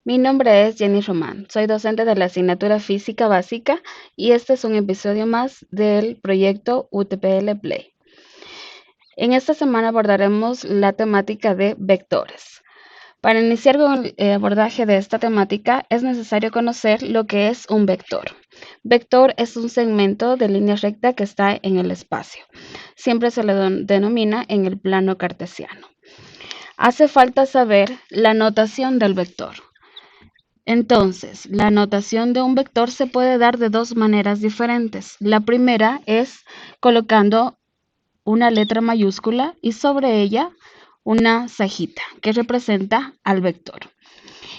Mi nombre es Jenny Román, soy docente de la asignatura Física Básica y este es un episodio más del proyecto UTPL Play. En esta semana abordaremos la temática de vectores. Para iniciar con el abordaje de esta temática es necesario conocer lo que es un vector. Vector es un segmento de línea recta que está en el espacio. Siempre se le denomina en el plano cartesiano. Hace falta saber la notación del vector. Entonces, la notación de un vector se puede dar de dos maneras diferentes. La primera es colocando una letra mayúscula y sobre ella una sajita que representa al vector.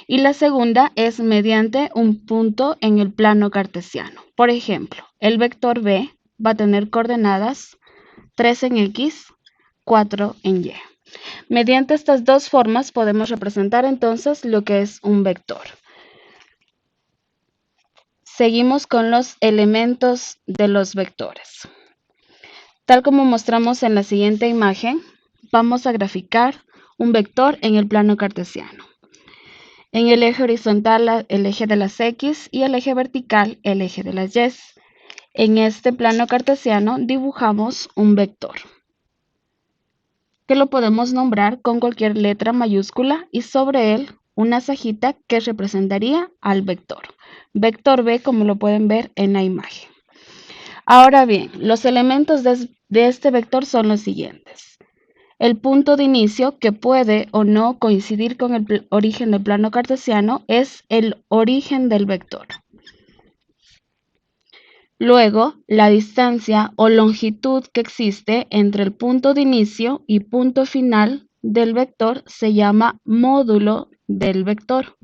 Y la segunda es mediante un punto en el plano cartesiano. Por ejemplo, el vector B va a tener coordenadas 3 en X, 4 en Y. Mediante estas dos formas podemos representar entonces lo que es un vector. Seguimos con los elementos de los vectores. Tal como mostramos en la siguiente imagen, vamos a graficar un vector en el plano cartesiano. En el eje horizontal, el eje de las X y el eje vertical, el eje de las Y. En este plano cartesiano dibujamos un vector, que lo podemos nombrar con cualquier letra mayúscula y sobre él una sajita que representaría al vector. Vector B, como lo pueden ver en la imagen. Ahora bien, los elementos de este vector son los siguientes. El punto de inicio, que puede o no coincidir con el origen del plano cartesiano, es el origen del vector. Luego, la distancia o longitud que existe entre el punto de inicio y punto final del vector se llama módulo del vector.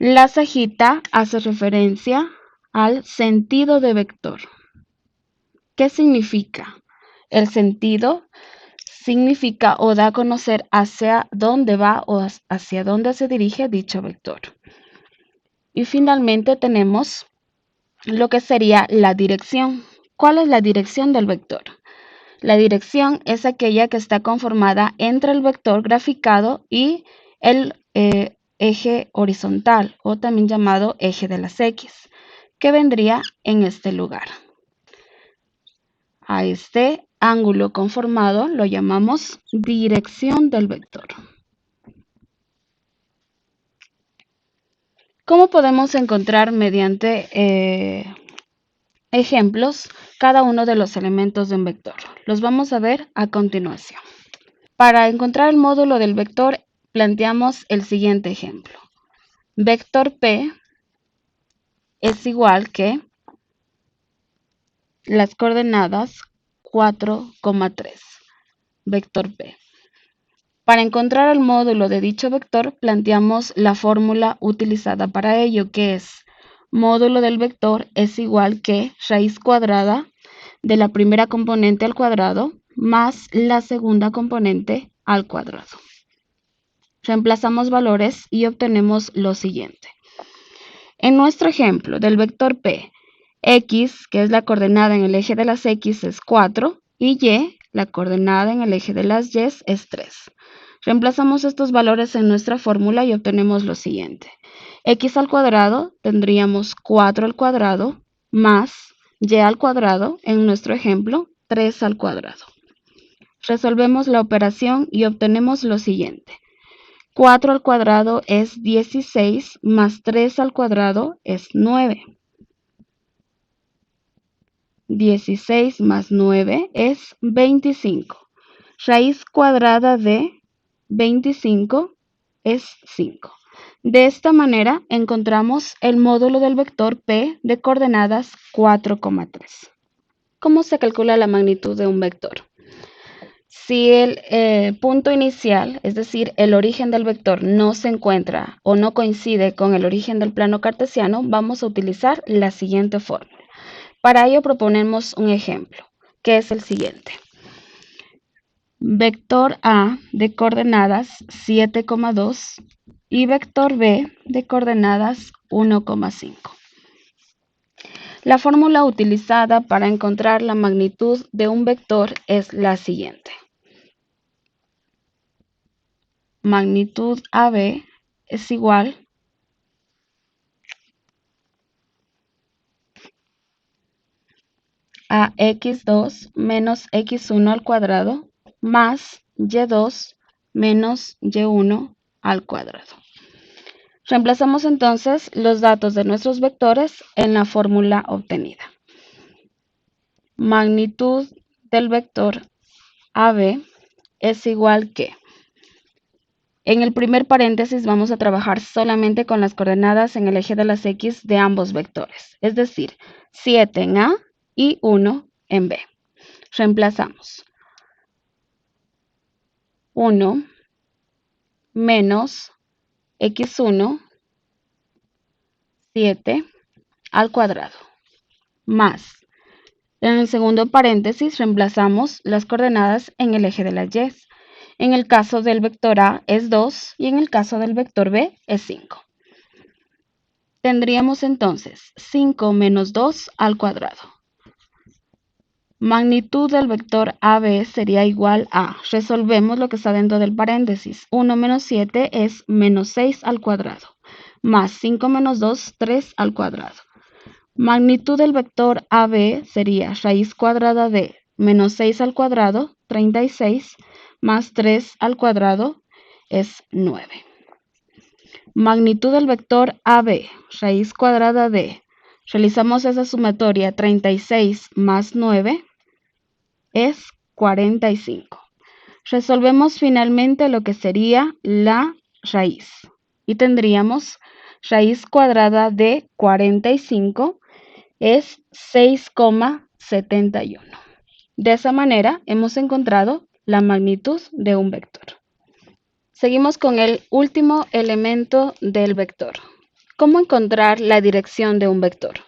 La sajita hace referencia al sentido de vector. ¿Qué significa? El sentido significa o da a conocer hacia dónde va o hacia dónde se dirige dicho vector. Y finalmente tenemos lo que sería la dirección. ¿Cuál es la dirección del vector? La dirección es aquella que está conformada entre el vector graficado y el eje horizontal, o también llamado eje de las X, que vendría en este lugar. A este ángulo conformado lo llamamos dirección del vector. ¿Cómo podemos encontrar mediante ejemplos cada uno de los elementos de un vector? Los vamos a ver a continuación. Para encontrar el módulo del vector, planteamos el siguiente ejemplo. Vector P es igual que las coordenadas 4,3. Vector P. Para encontrar el módulo de dicho vector, planteamos la fórmula utilizada para ello, que es módulo del vector es igual que raíz cuadrada de la primera componente al cuadrado más la segunda componente al cuadrado. Reemplazamos valores y obtenemos lo siguiente. En nuestro ejemplo del vector P, X, que es la coordenada en el eje de las X, es 4 y Y, la coordenada en el eje de las Y, es 3. Reemplazamos estos valores en nuestra fórmula y obtenemos lo siguiente. X al cuadrado tendríamos 4 al cuadrado más Y al cuadrado, en nuestro ejemplo, 3 al cuadrado. Resolvemos la operación y obtenemos lo siguiente. 4 al cuadrado es 16 más 3 al cuadrado es 9. 16 más 9 es 25. Raíz cuadrada de 25 es 5. De esta manera encontramos el módulo del vector P de coordenadas 4,3. ¿Cómo se calcula la magnitud de un vector? Si el punto inicial, es decir, el origen del vector, no se encuentra o no coincide con el origen del plano cartesiano, vamos a utilizar la siguiente fórmula. Para ello proponemos un ejemplo, que es el siguiente. Vector A de coordenadas 7,2 y vector B de coordenadas 1,5. La fórmula utilizada para encontrar la magnitud de un vector es la siguiente. Magnitud AB es igual a x2 menos x1 al cuadrado más y2 menos y1 al cuadrado. Reemplazamos entonces los datos de nuestros vectores en la fórmula obtenida. Magnitud del vector AB es igual que, en el primer paréntesis vamos a trabajar solamente con las coordenadas en el eje de las X de ambos vectores, es decir, 7 en A y 1 en B. Reemplazamos 1 menos x1, 7 al cuadrado, más, en el segundo paréntesis reemplazamos las coordenadas en el eje de las Y. En el caso del vector A es 2 y en el caso del vector B es 5. Tendríamos entonces 5 menos 2 al cuadrado. Magnitud del vector AB sería igual a, resolvemos lo que está dentro del paréntesis, 1 menos 7 es menos 6 al cuadrado, más 5 menos 2, 3 al cuadrado. Magnitud del vector AB sería raíz cuadrada de menos 6 al cuadrado, 36, más 3 al cuadrado es 9. Magnitud del vector AB, raíz cuadrada de, realizamos esa sumatoria, 36 más 9 es 45. Resolvemos finalmente lo que sería la raíz y tendríamos raíz cuadrada de 45 es 6,71. De esa manera hemos encontrado la magnitud de un vector. Seguimos con el último elemento del vector. ¿Cómo encontrar la dirección de un vector?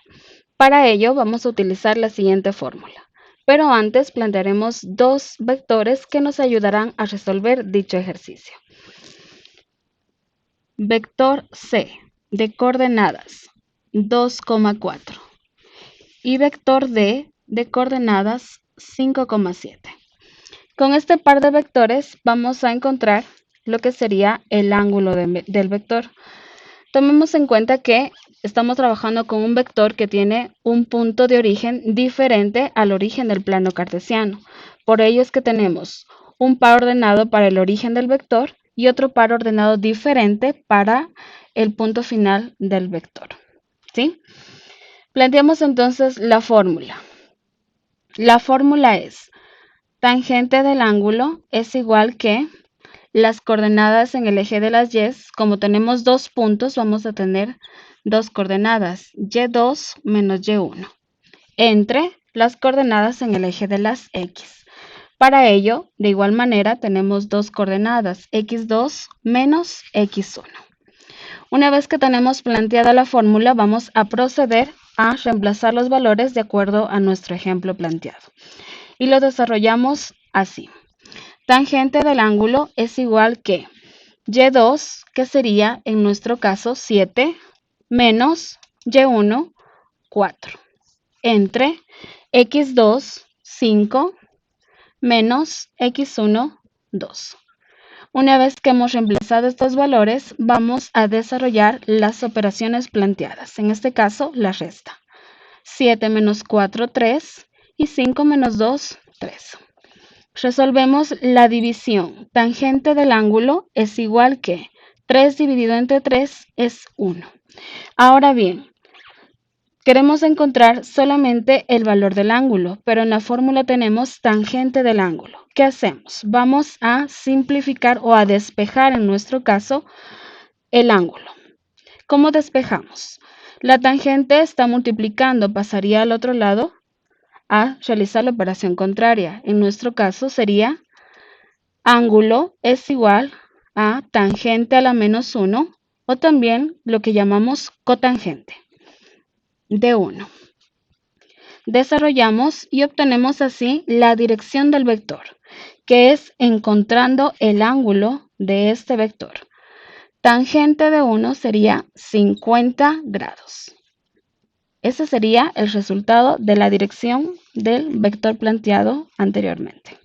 Para ello vamos a utilizar la siguiente fórmula. Pero antes plantearemos dos vectores que nos ayudarán a resolver dicho ejercicio. Vector C de coordenadas 2,4 y vector D de coordenadas 5,7. Con este par de vectores vamos a encontrar lo que sería el ángulo del vector. Tomemos en cuenta que estamos trabajando con un vector que tiene un punto de origen diferente al origen del plano cartesiano. Por ello es que tenemos un par ordenado para el origen del vector y otro par ordenado diferente para el punto final del vector. ¿Sí? Planteamos entonces la fórmula. La fórmula es tangente del ángulo es igual que las coordenadas en el eje de las Y, como tenemos dos puntos, vamos a tener dos coordenadas, Y2 menos Y1, entre las coordenadas en el eje de las X. Para ello, de igual manera, tenemos dos coordenadas, X2 menos X1. Una vez que tenemos planteada la fórmula, vamos a proceder a reemplazar los valores de acuerdo a nuestro ejemplo planteado. Y lo desarrollamos así. Tangente del ángulo es igual que Y2, que sería en nuestro caso 7, menos Y1, 4, entre X2, 5, menos X1, 2. Una vez que hemos reemplazado estos valores, vamos a desarrollar las operaciones planteadas. En este caso, la resta. 7 menos 4, 3 y 5 menos 2, 3. Resolvemos la división. Tangente del ángulo es igual que 3 dividido entre 3 es 1. Ahora bien, queremos encontrar solamente el valor del ángulo, pero en la fórmula tenemos tangente del ángulo. ¿Qué hacemos? Vamos a simplificar o a despejar en nuestro caso el ángulo. ¿Cómo despejamos? La tangente está multiplicando, pasaría al otro lado a realizar la operación contraria. En nuestro caso sería ángulo es igual a tangente a la menos 1 o también lo que llamamos cotangente de 1. Desarrollamos y obtenemos así la dirección del vector, que es encontrando el ángulo de este vector. Tangente de 1 sería 50 grados. Ese sería el resultado de la dirección del vector planteado anteriormente.